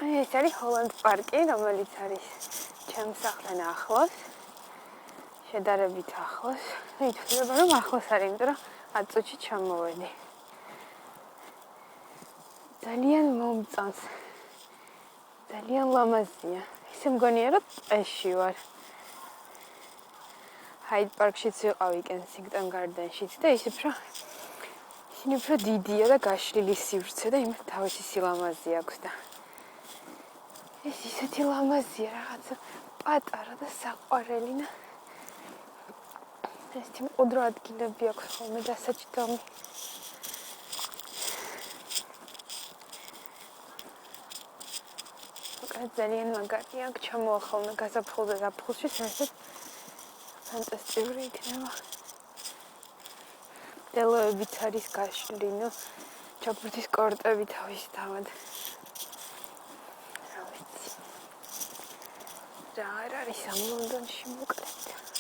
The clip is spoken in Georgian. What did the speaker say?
ეს არის ჰოლანდ პარკი, რომელიც არის ჩემს სახლთან ახლოს. შედარებით ახლოს. ითვლება, რომ ახლოს არის, იმიტომ რომ 10 წუთში ჩამოვედი. ძალიან მომწონს. ძალიან ლამაზია. ისე მგონია, რომ ტყეში ვარ. ჰაიდ პარკშიც ვიყავ კენსინგტონ გარდენშიც და ისინი უფრო დიდია და გაშლილი სივრცე და იმით თავისი სილამაზე აქვს და ეს ისეთი ლამაზია, რაღაცა პატარა და საყვარელი და ეს მყუდრო ადგილები აქვს ხოლმე დასაჯდომი. ძალიან მაგარია, აქ ჩამოახალნა გაზაფხულ და ზაფხულში საერთოდ ფანტასტიკური იქნება. დელოებიც არის გაშლილი, ჩაფურთის კორტები თავის თავად. რა ვიცი. რა არ არის ამ ლონდონში მოკლედ.